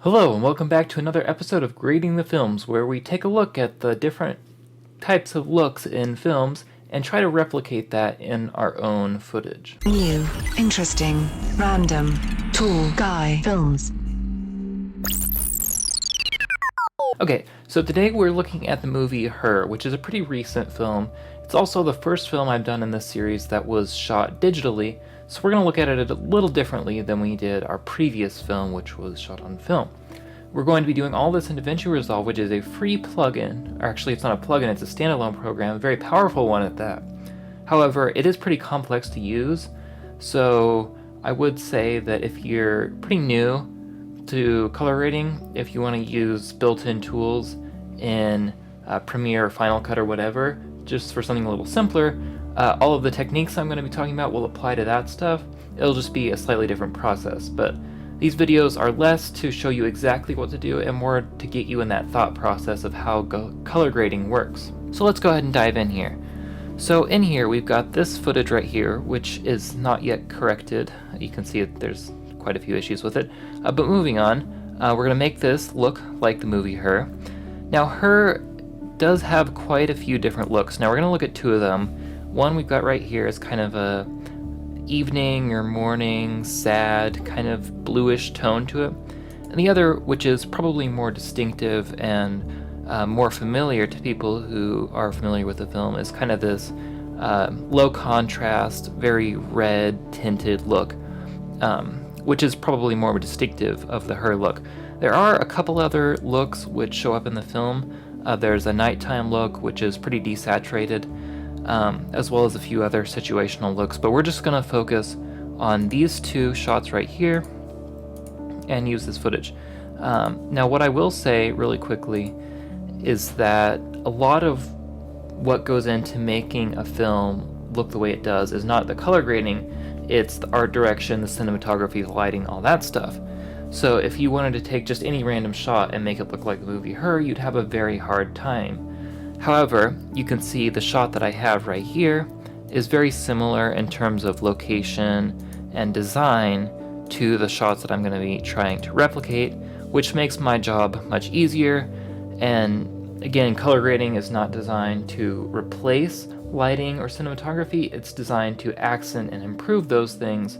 Hello, and welcome back to another episode of Grading the Films, where we take a look at the different types of looks in films and try to replicate that in our own footage. New, interesting, random, tall guy films. Okay, so today we're looking at the movie Her, which is a pretty recent film. It's also the first film I've done in this series that was shot digitally, so we're going to look at it a little differently than we did our previous film, which was shot on film. We're going to be doing all this in DaVinci Resolve, which is a free plugin. Or actually, it's not a plugin, it's a standalone program, a very powerful one at that. However, it is pretty complex to use, so I would say that if you're pretty new to color grading, if you want to use built-in tools in Premiere or Final Cut or whatever, just for something a little simpler, all of the techniques I'm going to be talking about will apply to that stuff. It'll just be a slightly different process, but these videos are less to show you exactly what to do and more to get you in that thought process of how color grading works. So let's go ahead and dive in here. So in here we've got this footage right here, which is not yet corrected. You can see there's quite a few issues with it. But moving on, we're going to make this look like the movie Her. Now Her does have quite a few different looks. Now we're going to look at two of them. One we've got right here is kind of a evening or morning, sad, kind of bluish tone to it. And the other, which is probably more distinctive and more familiar to people who are familiar with the film, is kind of this low contrast, very red tinted look, which is probably more distinctive of the Her look. There are a couple other looks which show up in the film. There's a nighttime look, which is pretty desaturated, as well as a few other situational looks, but we're just going to focus on these two shots right here and use this footage. Now what I will say really quickly is that a lot of what goes into making a film look the way it does is not the color grading, it's the art direction, the cinematography, the lighting, all that stuff. So if you wanted to take just any random shot and make it look like the movie Her, you'd have a very hard time. However, you can see the shot that I have right here is very similar in terms of location and design to the shots that I'm going to be trying to replicate, which makes my job much easier. And again, color grading is not designed to replace lighting or cinematography, it's designed to accent and improve those things.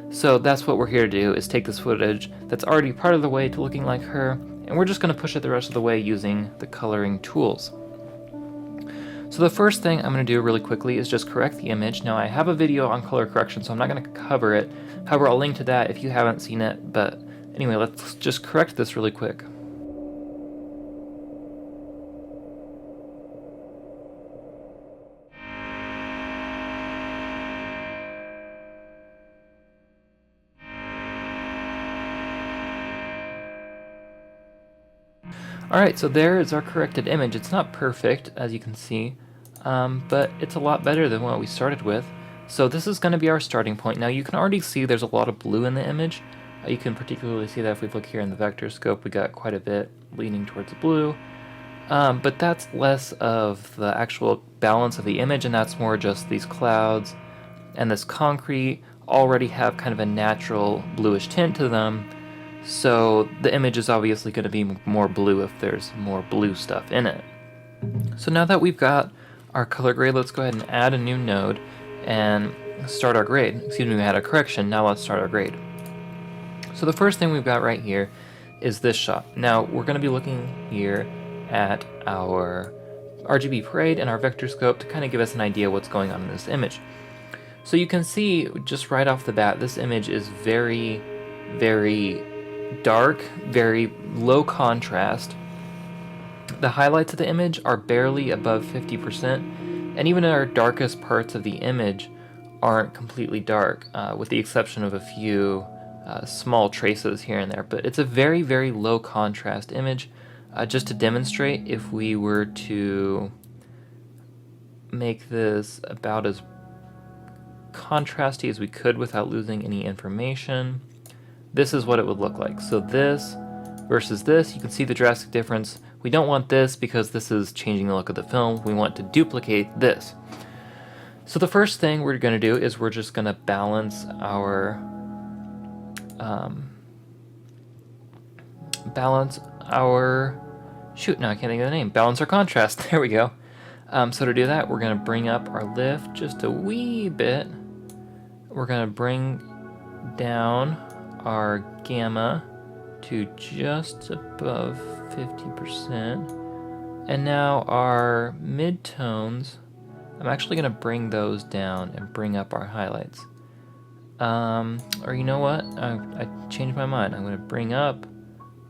So that's what we're here to do, is take this footage that's already part of the way to looking like Her, and we're just going to push it the rest of the way using the coloring tools. So the first thing I'm going to do really quickly is just correct the image. Now I have a video on color correction, so I'm not going to cover it. However, I'll link to that if you haven't seen it. But anyway, let's just correct this really quick. Alright, so there is our corrected image. It's not perfect, as you can see, but it's a lot better than what we started with. So this is going to be our starting point. Now you can already see there's a lot of blue in the image. You can particularly see that if we look here in the vector scope, we got quite a bit leaning towards the blue. But that's less of the actual balance of the image, and that's more just these clouds and this concrete already have kind of a natural bluish tint to them. So the image is obviously going to be more blue if there's more blue stuff in it. So now that we've got our color grade, let's go ahead and add a new node and start our grade. Excuse me, we had a correction, now let's start our grade. So the first thing we've got right here is this shot. Now we're going to be looking here at our RGB parade and our vector scope to kind of give us an idea what's going on in this image. So you can see just right off the bat, this image is very, very dark, very low contrast. The highlights of the image are barely above 50%, and even our darkest parts of the image aren't completely dark, with the exception of a few small traces here and there. But it's a very, very low contrast image. Just to demonstrate, if we were to make this about as contrasty as we could without losing any information, this is what it would look like. So this versus this, you can see the drastic difference. We don't want this because this is changing the look of the film. We want to duplicate this. So the first thing we're going to do is we're just going to balance our balance our... Shoot, now I can't think of the name. Balance our contrast. There we go. So to do that, we're going to bring up our lift just a wee bit. We're going to bring down our gamma to just above 50%. And now our midtones, I'm actually going to bring those down and bring up our highlights. Or you know what? I changed my mind. I'm going to bring up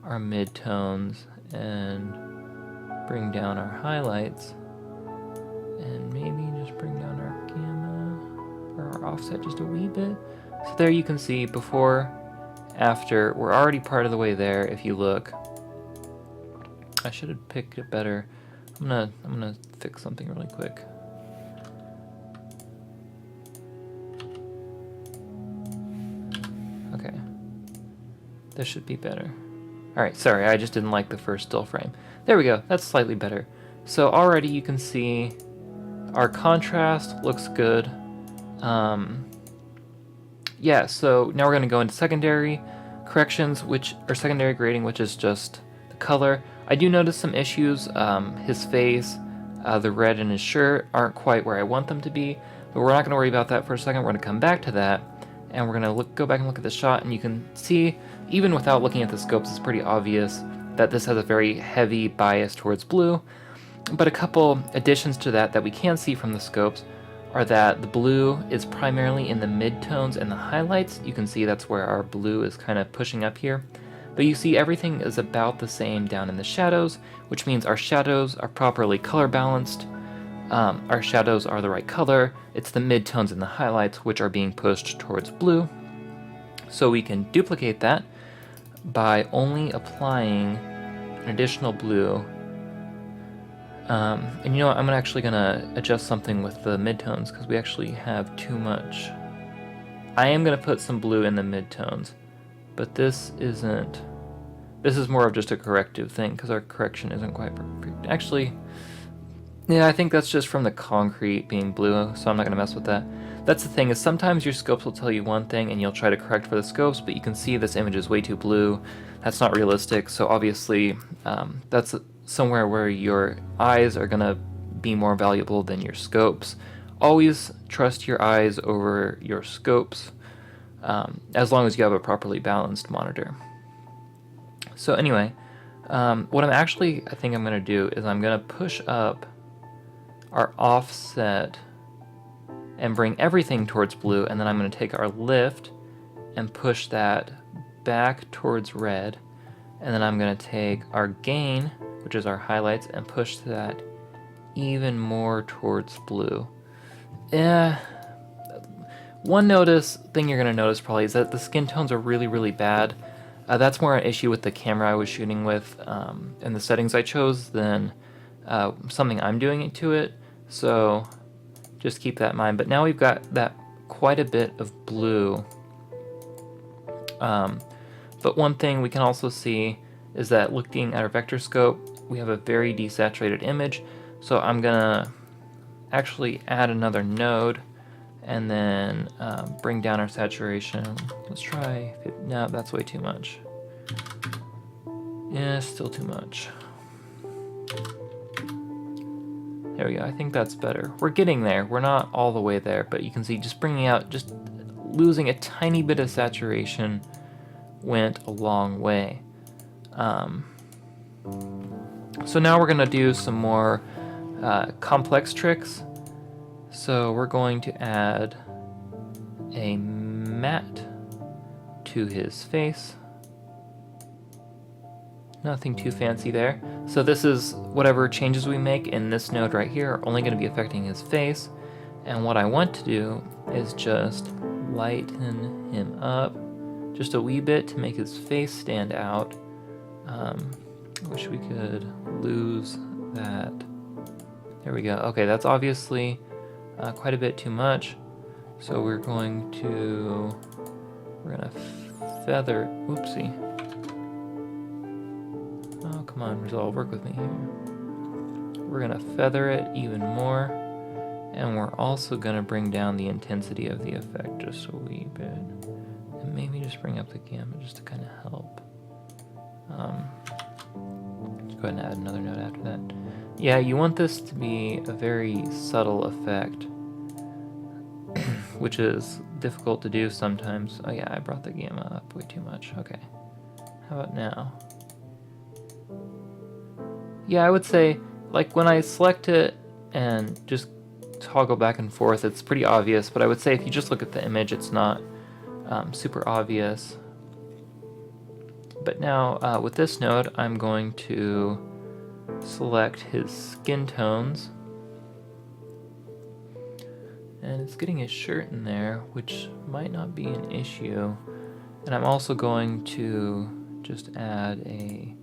our midtones and bring down our highlights. And maybe just bring down our gamma or our offset just a wee bit. So there you can see before, after, we're already part of the way there if you look. I should have picked it better. I'm gonna fix something really quick. Okay. This should be better. Alright, sorry, I just didn't like the first still frame. There we go, that's slightly better. So already you can see our contrast looks good. Yeah, so now we're going to go into secondary corrections, or secondary grading, which is just the color. I do notice some issues. His face, the red in his shirt aren't quite where I want them to be, but we're not going to worry about that for a second. We're going to come back to that, and we're going to go back and look at the shot, and you can see, even without looking at the scopes, it's pretty obvious that this has a very heavy bias towards blue. But a couple additions to that we can see from the scopes are that the blue is primarily in the midtones and the highlights. You can see that's where our blue is kind of pushing up here. But you see everything is about the same down in the shadows, which means our shadows are properly color balanced. Our shadows are the right color. It's the midtones and the highlights which are being pushed towards blue. So we can duplicate that by only applying an additional blue. And you know what, I'm actually going to adjust something with the midtones because we actually have too much. I am going to put some blue in the midtones, but this is more of just a corrective thing because our correction isn't quite perfect. Actually, yeah, I think that's just from the concrete being blue, so I'm not going to mess with that. That's the thing, is sometimes your scopes will tell you one thing and you'll try to correct for the scopes, but you can see this image is way too blue. That's not realistic, so obviously that's somewhere where your eyes are going to be more valuable than your scopes. Always trust your eyes over your scopes, as long as you have a properly balanced monitor. So anyway, what I think I'm going to do is I'm going to push up our offset and bring everything towards blue, and then I'm going to take our lift and push that back towards red, and then I'm going to take our gain, which is our highlights, and push that even more towards blue. One thing you're going to notice probably is that the skin tones are really, really bad. That's more an issue with the camera I was shooting with and the settings I chose than something I'm doing to it. So just keep that in mind. But now we've got that quite a bit of blue. But one thing we can also see is that looking at our vector scope, we have a very desaturated image. So I'm gonna actually add another node and then bring down our saturation. Let's try, no, that's way too much. Yeah, still too much. There we go, I think that's better. We're getting there, we're not all the way there, but you can see just losing a tiny bit of saturation went a long way. So now we're gonna do some more complex tricks. So we're going to add a matte to his face. Nothing too fancy there. So this is whatever changes we make in this node right here are only going to be affecting his face. And what I want to do is just lighten him up just a wee bit to make his face stand out. I wish we could lose that. There we go. Okay, that's obviously quite a bit too much. So we're gonna feather, oopsie. Oh, come on, Resolve, work with me here. We're gonna feather it even more, and we're also gonna bring down the intensity of the effect just a wee bit. And maybe just bring up the gamma just to kind of help. Let's go ahead and add another node after that. Yeah, you want this to be a very subtle effect, which is difficult to do sometimes. Oh yeah, I brought the gamma up way too much. Okay. How about now? Yeah, I would say, like, when I select it and just toggle back and forth, it's pretty obvious, but I would say if you just look at the image, it's not super obvious. But now, with this node, I'm going to select his skin tones. And it's getting his shirt in there, which might not be an issue. And I'm also going to just add a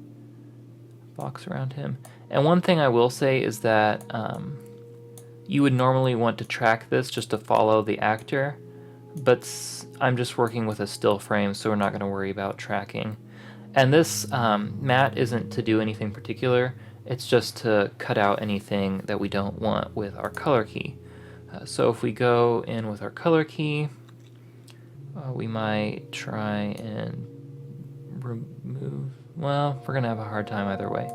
box around him. And one thing I will say is that you would normally want to track this just to follow the actor, but I'm just working with a still frame, so we're not going to worry about tracking. And this matte isn't to do anything particular, it's just to cut out anything that we don't want with our color key. So if we go in with our color key, we might try and remove, well, we're going to have a hard time either way.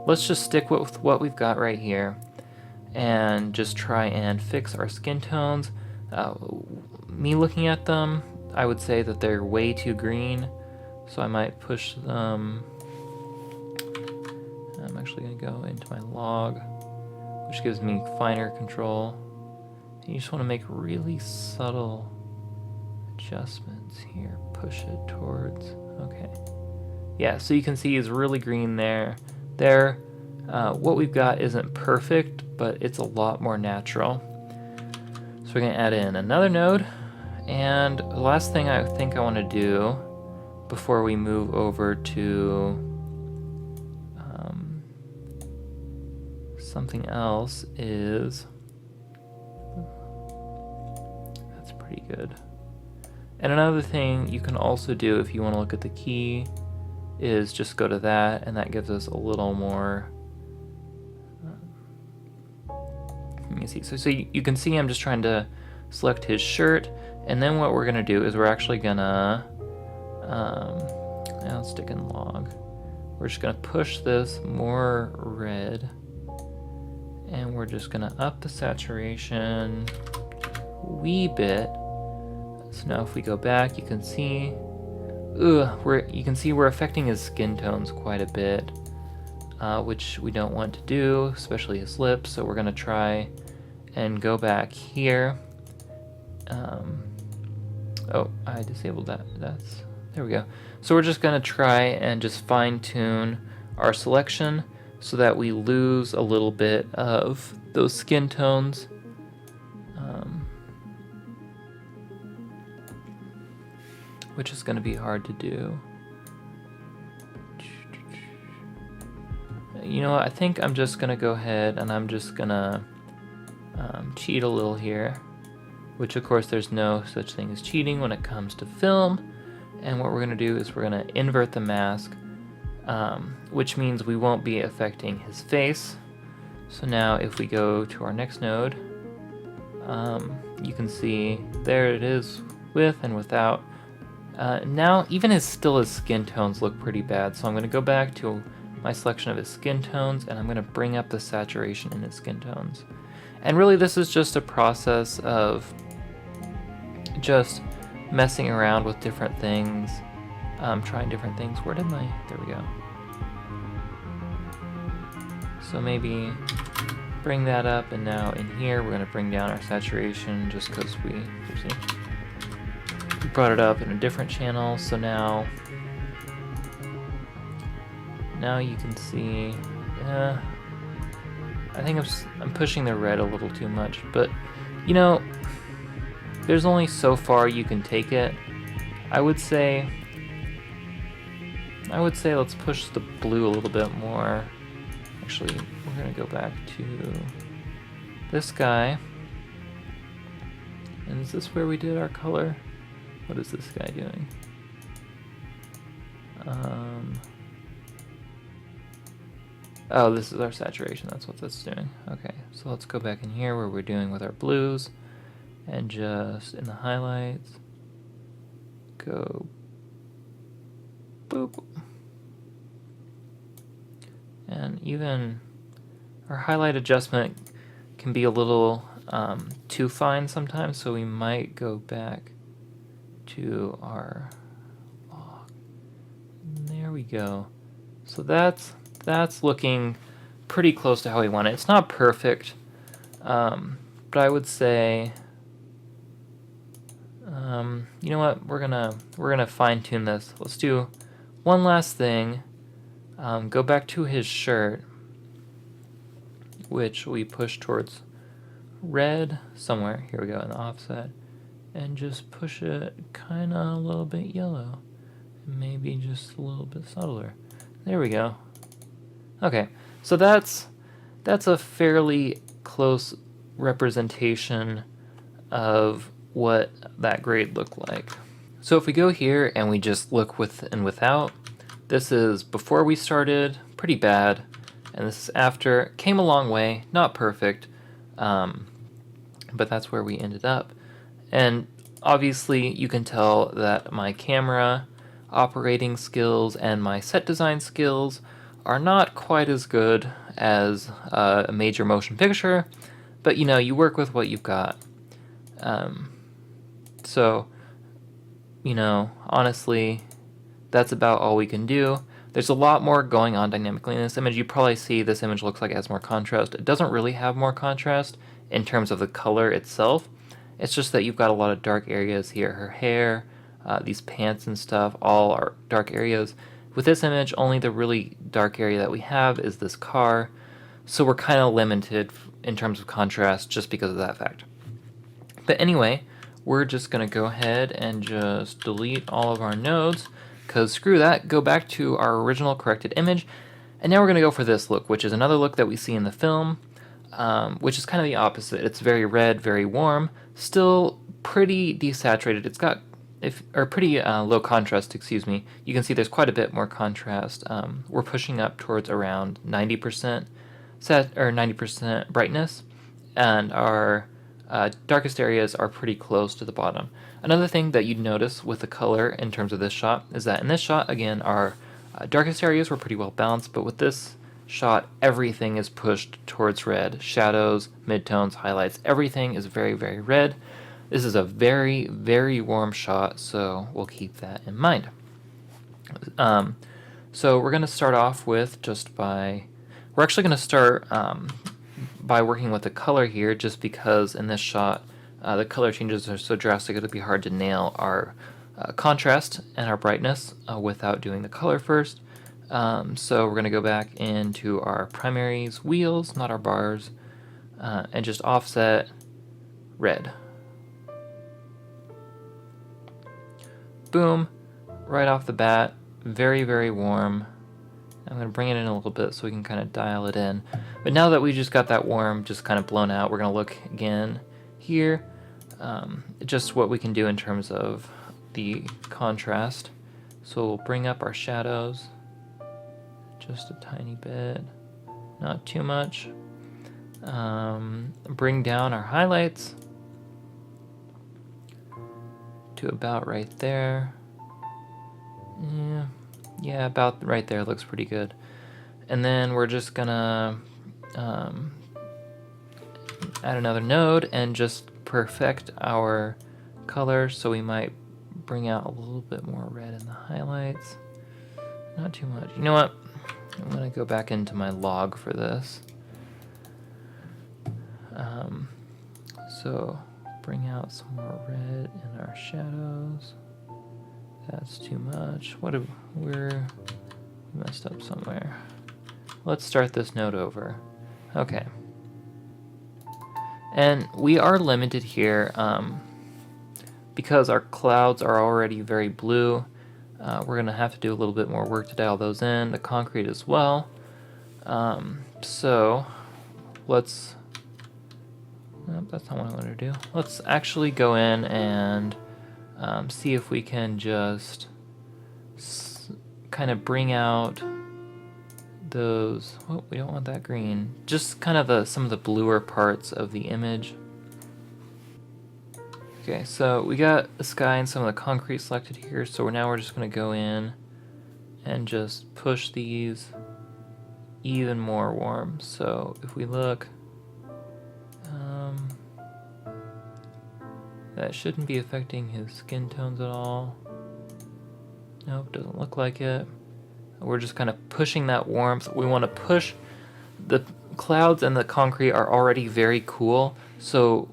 Let's just stick with what we've got right here and just try and fix our skin tones. Me looking at them, I would say that they're way too green, so I might push them. I'm actually going to go into my log, which gives me finer control. And you just want to make really subtle adjustments here. Push it towards, okay. Yeah, so you can see he's really green there. What we've got isn't perfect, but it's a lot more natural. So we're going to add in another node. And the last thing I think I want to do before we move over to something else is, that's pretty good. And another thing you can also do if you want to look at the key is just go to that, and that gives us a little more. Let me see. So you can see I'm just trying to select his shirt, and then what we're going to do is we're actually going to, now let's stick in log. We're just going to push this more red, and we're just going to up the saturation a wee bit. So now if we go back, you can see, we're affecting his skin tones quite a bit, which we don't want to do, especially his lips. So we're going to try and go back here. Oh, I disabled that. There we go. So we're just going to try and just fine tune our selection so that we lose a little bit of those skin tones. Which is going to be hard to do. You know what, I think I'm just going to go ahead and I'm just going to cheat a little here. Which of course there's no such thing as cheating when it comes to film. And what we're going to do is we're going to invert the mask, which means we won't be affecting his face. So now if we go to our next node, you can see there it is with and without. Now even his skin tones look pretty bad, so I'm going to go back to my selection of his skin tones and I'm going to bring up the saturation in his skin tones. And really this is just a process of just messing around with different things, trying different things. Where did my, there we go. So maybe bring that up, and now in here we're going to bring down our saturation just because we brought it up in a different channel. So now you can see, I think I'm pushing the red a little too much, but you know, there's only so far you can take it. I would say let's push the blue a little bit more. Actually, we're gonna go back to this guy. And is this where we did our color? What is this guy doing? Oh, this is our saturation, that's what that's doing. Okay, so let's go back in here where we're doing with our blues, and just in the highlights, go boop, And even our highlight adjustment can be a little too fine sometimes, so we might go back to our log. And there we go. So that's looking pretty close to how we want it. It's not perfect, but I would say, you know what? We're gonna fine tune this. Let's do one last thing. Go back to his shirt, which we push towards red somewhere. Here we go in the offset, and just push it kind of a little bit yellow, maybe just a little bit subtler. There we go. Okay, so that's a fairly close representation of what that grade looked like. So if we go here and we just look with and without, this is before we started, pretty bad, and this is after. Came a long way, not perfect, but that's where we ended up. And obviously you can tell that my camera operating skills and my set design skills are not quite as good as a major motion picture, but you work with what you've got. So, honestly, that's about all we can do. There's a lot more going on dynamically in this image. You probably see this image looks like it has more contrast. It doesn't really have more contrast in terms of the color itself. It's just that you've got a lot of dark areas here. Her hair, these pants and stuff, all are dark areas. With this image, only the really dark area that we have is this car. So we're kind of limited in terms of contrast just because of that fact. But anyway, we're just going to go ahead and just delete all of our nodes, because screw that, go back to our original corrected image. And now we're going to go for this look, which is another look that we see in the film, which is kind of the opposite. It's very red, very warm, still pretty desaturated. It's got pretty low contrast, excuse me. You can see there's quite a bit more contrast. We're pushing up towards around 90% 90% brightness, and our darkest areas are pretty close to the bottom. Another thing that you'd notice with the color in terms of this shot is that in this shot, again, our darkest areas were pretty well balanced, but with this shot, everything is pushed towards red. Shadows, midtones, highlights, everything is very, very red. This is a very, very warm shot, so we'll keep that in mind. So we're going to start off with we're actually going to start by working with the color here, just because in this shot the color changes are so drastic it'll be hard to nail our contrast and our brightness without doing the color first. So we're going to go back into our primaries wheels, not our bars, and just offset red. Boom, right off the bat, very, very warm. I'm going to bring it in a little bit so we can kind of dial it in. But now that we just got that warm just kind of blown out, we're going to look again here. Just what we can do in terms of the contrast. So we'll bring up our shadows just a tiny bit, not too much. Bring down our highlights to about right there. Yeah, about right there looks pretty good. And then we're just gonna add another node and just perfect our color. So we might bring out a little bit more red in the highlights. Not too much. You know what? I'm gonna go back into my log for this. So bring out some more red in our shadows. That's too much. We're messed up somewhere. Let's start this node over. Okay. And we are limited here because our clouds are already very blue. We're going to have to do a little bit more work to dial those in, the concrete as well. So let's... Nope, that's not what I wanted to do. Let's actually go in and see if we can just kind of bring out those... Oh, we don't want that green. Just kind of some of the bluer parts of the image. Okay, so we got the sky and some of the concrete selected here, so now we're just going to go in and just push these even more warm. So if we look, that shouldn't be affecting his skin tones at all. Nope, doesn't look like it. We're just kind of pushing that warmth. We want to push the clouds, and the concrete are already very cool, so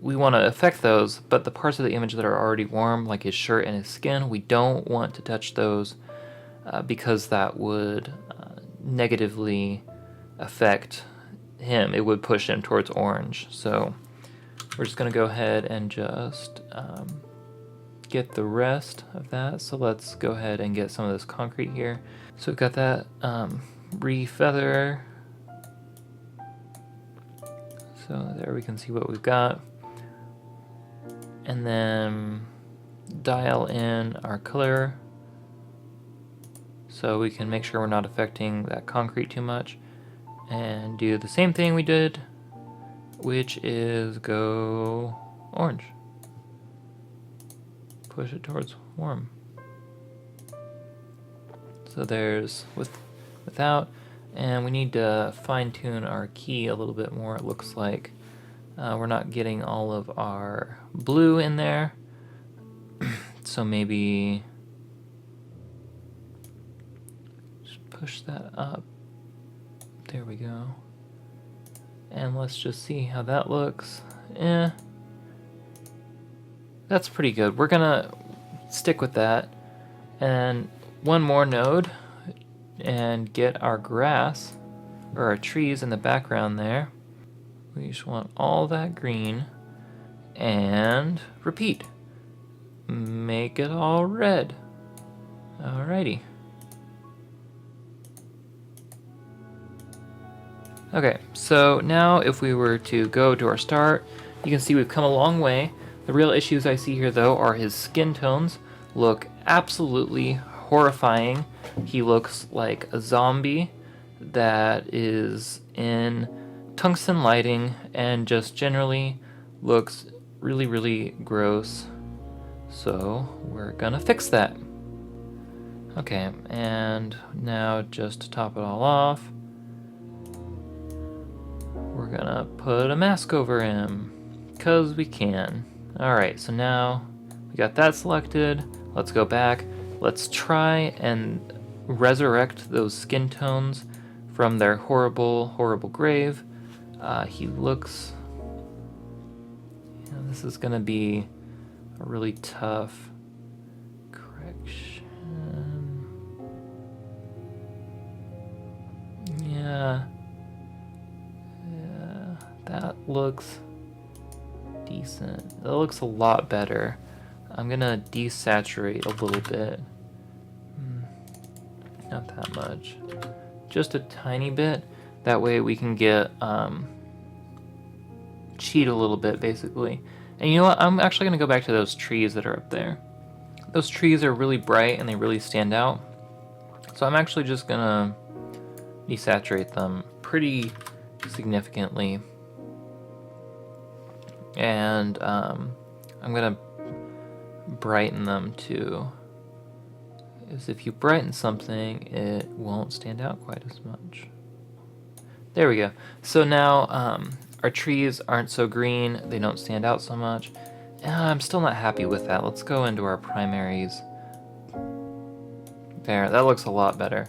we want to affect those, but the parts of the image that are already warm, like his shirt and his skin, we don't want to touch those because that would negatively affect him. It would push him towards orange. So we're just going to go ahead and just get the rest of that. So let's go ahead and get some of this concrete here. So we've got that refeather. So there we can see what we've got. And then dial in our color so we can make sure we're not affecting that concrete too much. And do the same thing we did, which is go orange. Push it towards warm. So there's without, and we need to fine tune our key a little bit more. It looks like we're not getting all of our blue in there. So maybe just push that up. There we go. And let's just see how that looks. That's pretty good. We're gonna stick with that. And one more node and get our grass or our trees in the background there. We just want all that green and repeat. Make it all red. Alrighty. Okay, so now if we were to go to our start, you can see we've come a long way. The real issues I see here though are his skin tones look absolutely horrifying. He looks like a zombie that is in tungsten lighting and just generally looks really, really gross. So we're gonna fix that. Okay, and now just to top it all off, we're gonna put a mask over him, 'cause we can. Alright, so now we got that selected. Let's go back. Let's try and resurrect those skin tones from their horrible, horrible grave. He looks... this is gonna be a really tough correction. Yeah, that looks decent. That looks a lot better. I'm gonna desaturate a little bit. Not that much. Just a tiny bit. That way we can get cheat a little bit, basically. And you know what? I'm actually gonna go back to those trees that are up there. Those trees are really bright and they really stand out. So I'm actually just gonna desaturate them pretty significantly. And I'm gonna brighten them too. Is if you brighten something, it won't stand out quite as much. There we go. So now our trees aren't so green, they don't stand out so much. I'm still not happy with that. Let's go into our primaries. There, that looks a lot better.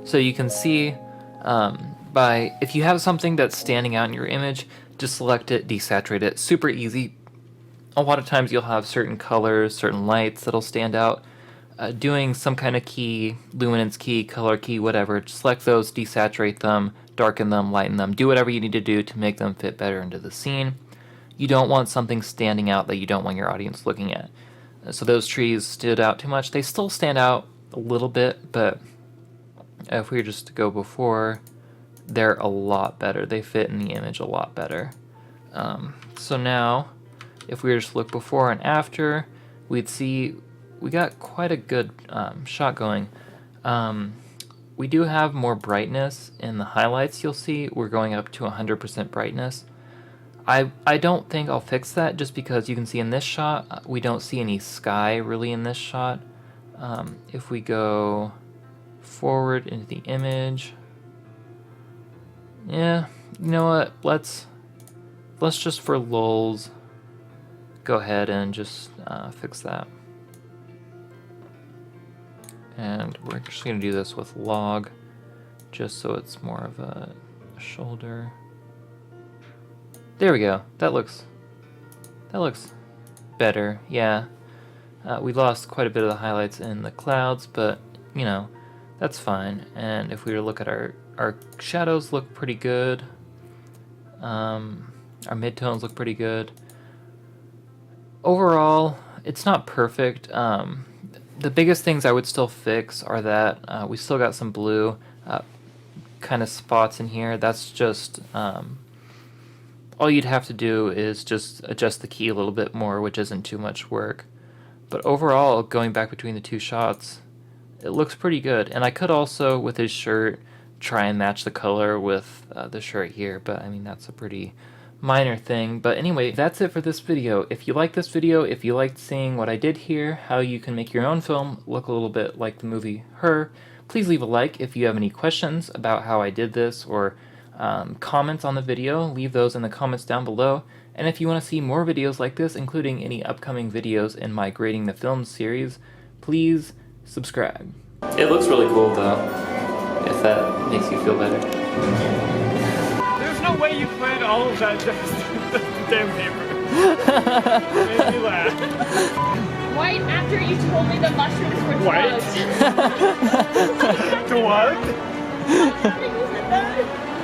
So you can see if you have something that's standing out in your image, just select it, desaturate it. Super easy. A lot of times you'll have certain colors, certain lights that'll stand out. Doing some kind of key, luminance key, color key, whatever, just select those, desaturate them, darken them, lighten them, do whatever you need to do to make them fit better into the scene. You don't want something standing out that you don't want your audience looking at. So those trees stood out too much. They still stand out a little bit, but if we were just to go before, they're a lot better. They fit in the image a lot better. So now, if we were just to look before and after, we'd see we got quite a good shot going. We do have more brightness in the highlights. You'll see we're going up to 100% brightness. I don't think I'll fix that just because you can see in this shot, we don't see any sky really in this shot. If we go forward into the image. Yeah, you know what? Let's just for lulz go ahead and just fix that. And we're just gonna do this with log, just so it's more of a shoulder. There we go. That looks better. Yeah. We lost quite a bit of the highlights in the clouds, but you know, that's fine. And if we were to look at our shadows, look pretty good. Our midtones look pretty good. Overall, it's not perfect. The biggest things I would still fix are that we still got some blue kind of spots in here. That's just all you'd have to do is just adjust the key a little bit more, which isn't too much work. But overall, going back between the two shots, it looks pretty good. And I could also, with his shirt, try and match the color with the shirt here, but I mean, that's a pretty minor thing. But anyway, that's it for this video. If you like this video, if you liked seeing what I did here, how you can make your own film look a little bit like the movie Her, please leave a like. If you have any questions about how I did this, or comments on the video, leave those in the comments down below. And if you want to see more videos like this, including any upcoming videos in my Grading the Film series, please subscribe. It looks really cool though, if that makes you feel better. There's no way you planned all of that just the damn paper. Made me laugh. Right after you told me the mushrooms were What? drugs. To what? You said that.